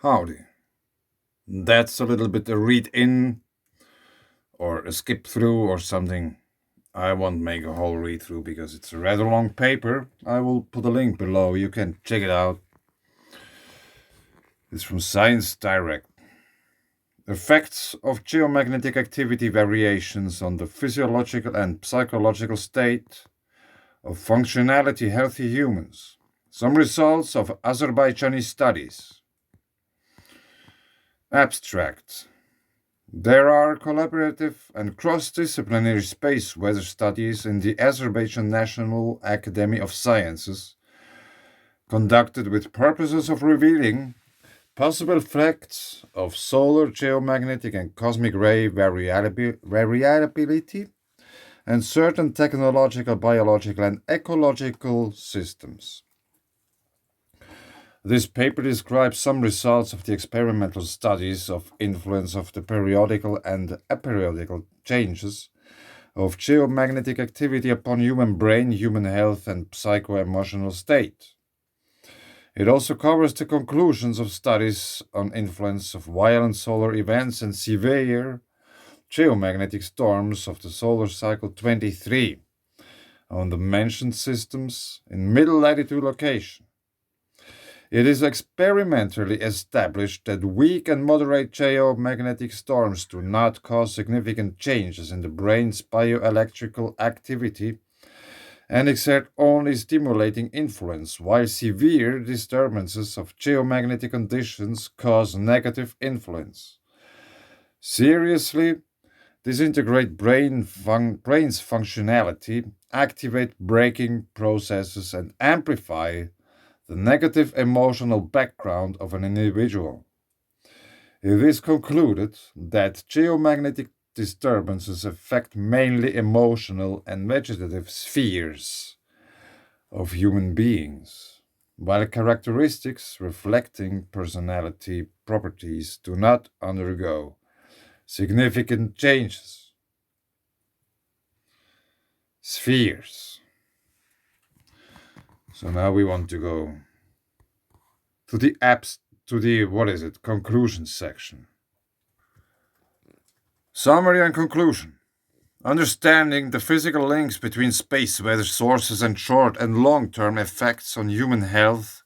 Howdy. That's a little bit a read in or a skip through or something. I won't make a whole read through because it's a rather long paper. I will put a link below. You can check it out. It's from Science Direct. Effects of geomagnetic activity variations on the physiological and psychological state of functionality healthy humans. Some results of Azerbaijani studies. Abstract. There are collaborative and cross-disciplinary space weather studies in the Azerbaijan National Academy of Sciences, conducted with purposes of revealing possible effects of solar geomagnetic and cosmic ray variability and certain technological, biological, and ecological systems. This paper describes some results of the experimental studies of influence of the periodical and aperiodical changes of geomagnetic activity upon human brain, human health, and psycho-emotional state. It also covers the conclusions of studies on influence of violent solar events and severe geomagnetic storms of the solar cycle 23 on the mentioned systems in middle latitude location. It is experimentally established that weak and moderate geomagnetic storms do not cause significant changes in the brain's bioelectrical activity and exert only stimulating influence, while severe disturbances of geomagnetic conditions cause negative influence. Seriously, disintegrate brain's functionality, activate braking processes, and amplify the negative emotional background of an individual. It is concluded that geomagnetic disturbances affect mainly emotional and vegetative spheres of human beings, while characteristics reflecting personality properties do not undergo significant changes. Spheres. So now we want to go to the apps to the conclusion section. Summary and conclusion. Understanding the physical links between space weather sources and short and long-term effects on human health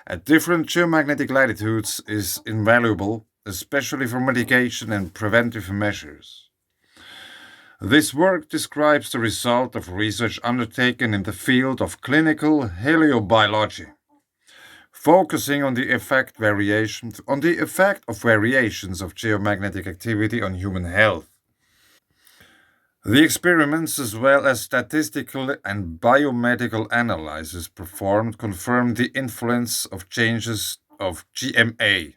at different geomagnetic latitudes is invaluable, especially for mitigation and preventive measures. This work describes the result of research undertaken in the field of clinical heliobiology, focusing on the effect of variations of geomagnetic activity on human health. The experiments, as well as statistical and biomedical analysis performed, confirmed the influence of changes of GMA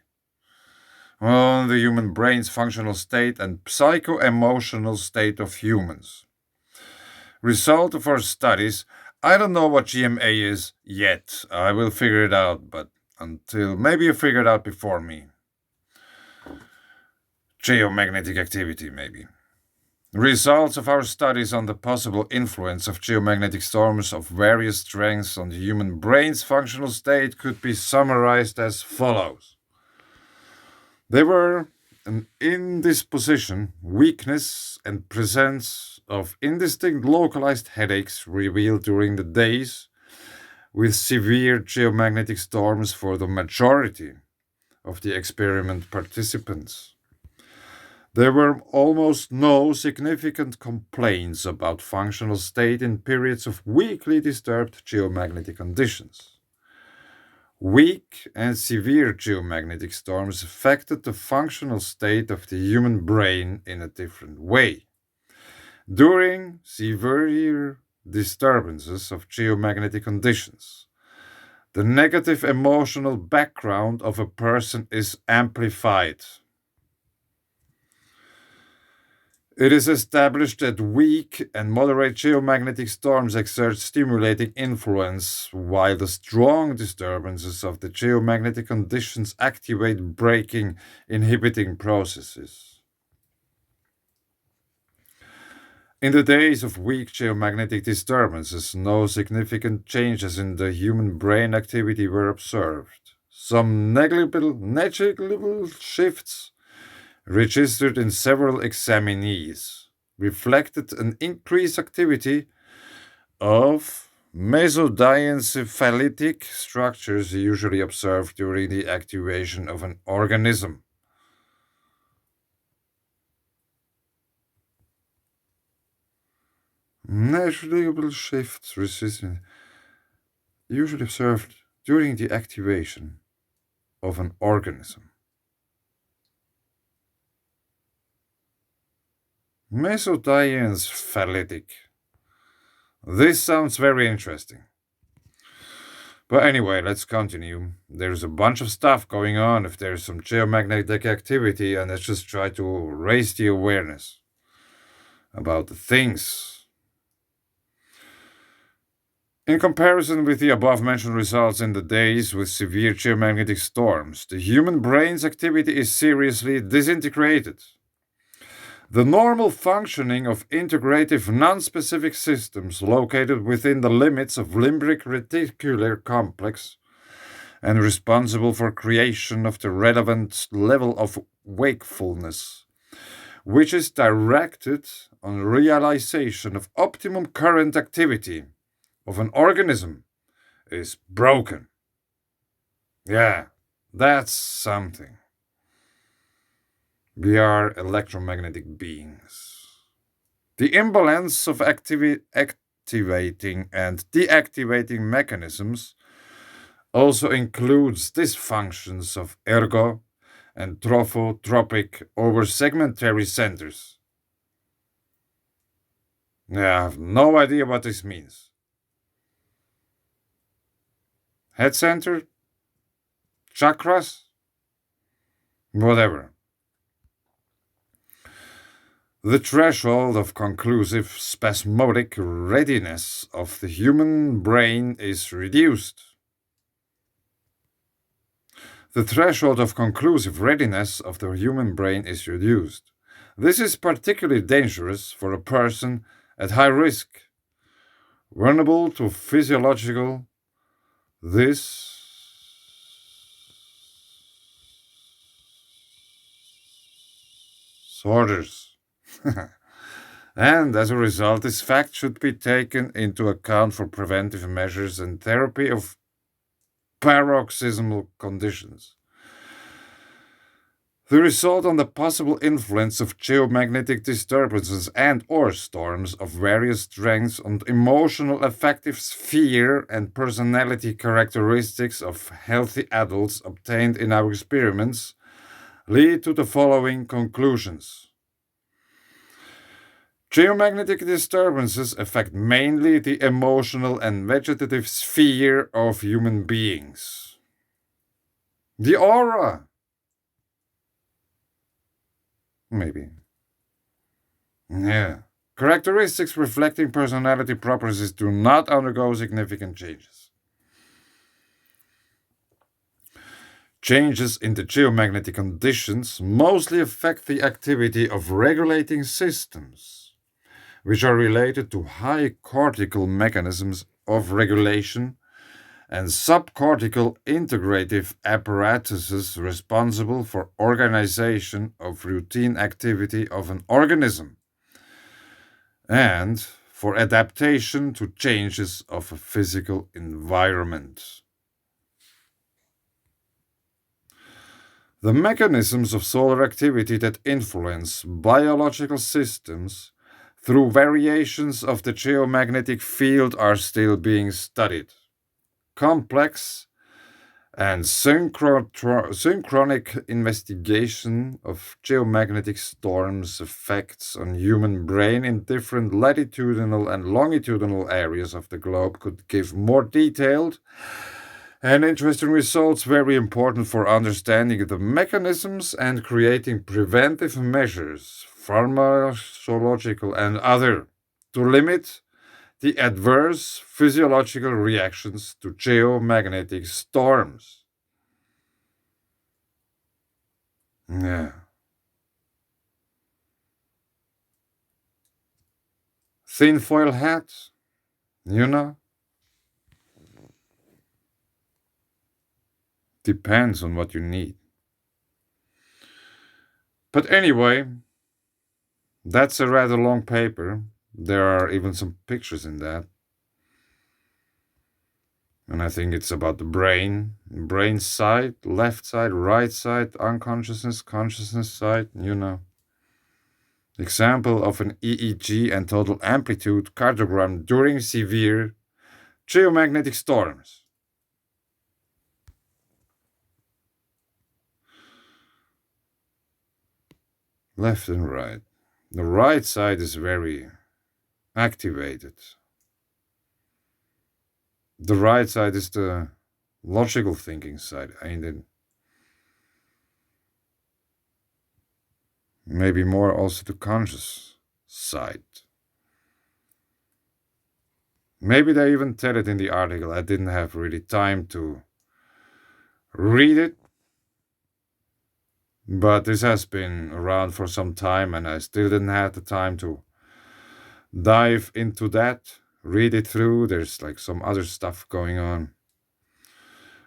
on the human brain's functional state and psycho-emotional state of humans. Result of our studies, I don't know what GMA is yet. I will figure it out, but until maybe you figure it out before me. Geomagnetic activity, maybe. Results of our studies on the possible influence of geomagnetic storms of various strengths on the human brain's functional state could be summarized as follows. There were an indisposition, weakness, and presence of indistinct localized headaches revealed during the days with severe geomagnetic storms for the majority of the experiment participants. There were almost no significant complaints about functional state in periods of weakly disturbed geomagnetic conditions. Weak and severe geomagnetic storms affected the functional state of the human brain in a different way. During severe disturbances of geomagnetic conditions, the negative emotional background of a person is amplified. It is established that weak and moderate geomagnetic storms exert stimulating influence, while the strong disturbances of the geomagnetic conditions activate braking, inhibiting processes. In the days of weak geomagnetic disturbances, no significant changes in the human brain activity were observed. some negligible shifts registered in several examinees reflected an increased activity of mesodiencephalitic structures usually observed during the activation of an organism. Negligible shifts resistant usually observed during the activation of an organism. Mesodiencephalitic. This sounds very interesting. But anyway, let's continue. There's a bunch of stuff going on if there's some geomagnetic activity, and let's just try to raise the awareness about the things. In comparison with the above mentioned results in the days with severe geomagnetic storms, the human brain's activity is seriously disintegrated. The normal functioning of integrative non-specific systems located within the limits of limbic reticular complex and responsible for creation of the relevant level of wakefulness, which is directed on realization of optimum current activity of an organism, is broken. Yeah, that's something. We are electromagnetic beings. The imbalance of activating and deactivating mechanisms also includes dysfunctions of ergo and trophotropic over segmentary centers. I have no idea what this means. Head center? Chakras? Whatever. The threshold of conclusive spasmodic readiness of the human brain is reduced. The threshold of conclusive readiness of the human brain is reduced. This is particularly dangerous for a person at high risk, vulnerable to physiological disorders. And as a result, this fact should be taken into account for preventive measures and therapy of paroxysmal conditions. The result on the possible influence of geomagnetic disturbances and or storms of various strengths on emotional affective sphere and personality characteristics of healthy adults obtained in our experiments lead to the following conclusions. Geomagnetic disturbances affect mainly the emotional and vegetative sphere of human beings. The aura. Maybe. Yeah. Characteristics reflecting personality properties do not undergo significant changes. Changes in the geomagnetic conditions mostly affect the activity of regulating systems, which are related to high cortical mechanisms of regulation and subcortical integrative apparatuses responsible for organization of routine activity of an organism and for adaptation to changes of a physical environment. The mechanisms of solar activity that influence biological systems through variations of the geomagnetic field are still being studied. Complex and synchronic investigation of geomagnetic storms' effects on human brain in different latitudinal and longitudinal areas of the globe could give more detailed and interesting results, very important for understanding the mechanisms and creating preventive measures, pharmacological and other, to limit the adverse physiological reactions to geomagnetic storms. Yeah. Tinfoil hat, you know? Depends on what you need. But anyway, that's a rather long paper. There are even some pictures in that. And I think it's about the brain side, left side, right side, unconsciousness, consciousness side, you know. Example of an EEG and total amplitude cardiogram during severe geomagnetic storms. Left and right. The right side is very activated. The right side is the logical thinking side, ain't it? Maybe more also the conscious side. Maybe they even tell it in the article. I didn't have really time to read it, but this has been around for some time and I still didn't have the time to dive into that, read it through. There's like some other stuff going on.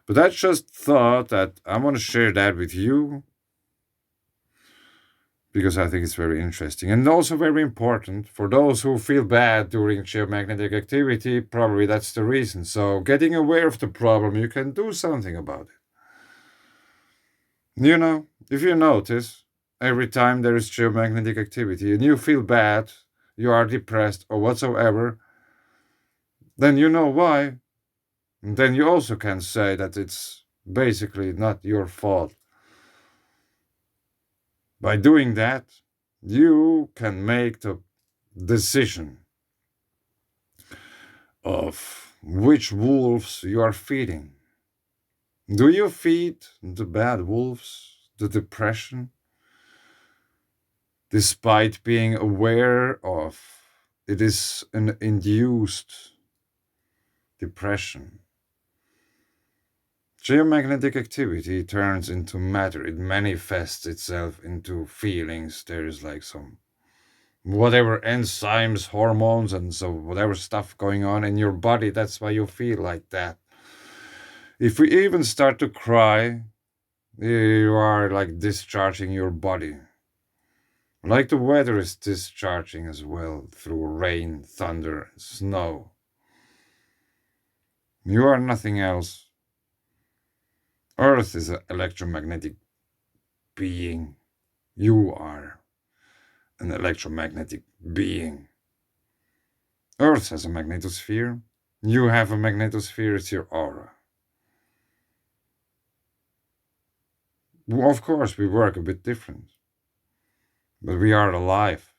But I just thought that I want to share that with you because I think it's very interesting and also very important for those who feel bad during geomagnetic activity. Probably that's the reason. So, getting aware of the problem, you can do something about it. You know, if you notice, every time there is geomagnetic activity and you feel bad, you are depressed or whatsoever, then you know why. And then you also can say that it's basically not your fault. By doing that, you can make the decision of which wolves you are feeding. Do you feed the bad wolves, the depression, despite being aware of it is an induced depression? Geomagnetic activity turns into matter. It manifests itself into feelings. There is like some whatever enzymes, hormones, and so whatever stuff going on in your body. That's why you feel like that. If we even start to cry, you are like discharging your body. Like the weather is discharging as well through rain, thunder, snow. You are nothing else. Earth is an electromagnetic being. You are an electromagnetic being. Earth has a magnetosphere. You have a magnetosphere, it's your aura. Well, of course, we work a bit different. But we are alive.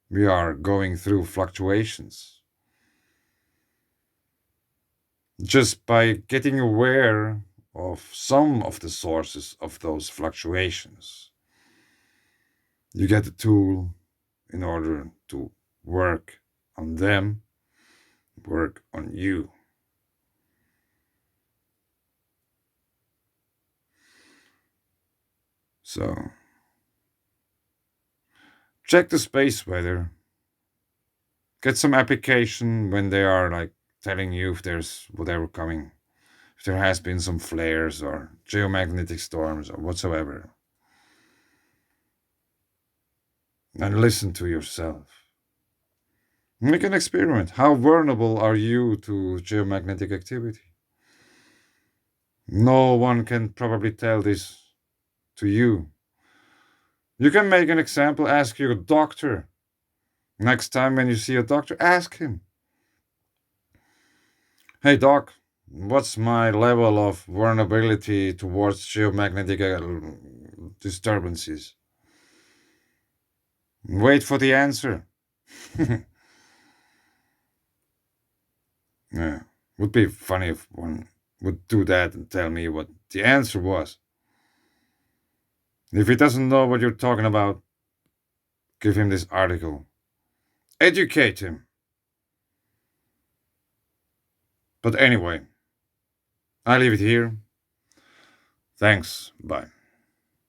We are going through fluctuations. Just by getting aware of some of the sources of those fluctuations, you get a tool in order to work on them, work on you. So, check the space weather. Get some application when they are like telling you if there's whatever coming, if there has been some flares or geomagnetic storms or whatsoever. And listen to yourself. Make an experiment. How vulnerable are you to geomagnetic activity? No one can probably tell this to you. You can make an example, ask your doctor. Next time when you see a doctor, ask him. Hey doc, what's my level of vulnerability towards geomagnetic disturbances? Wait for the answer. Yeah, would be funny if one would do that and tell me what the answer was. If he doesn't know what you're talking about, give him this article. Educate him. But anyway, I leave it here. Thanks. Bye.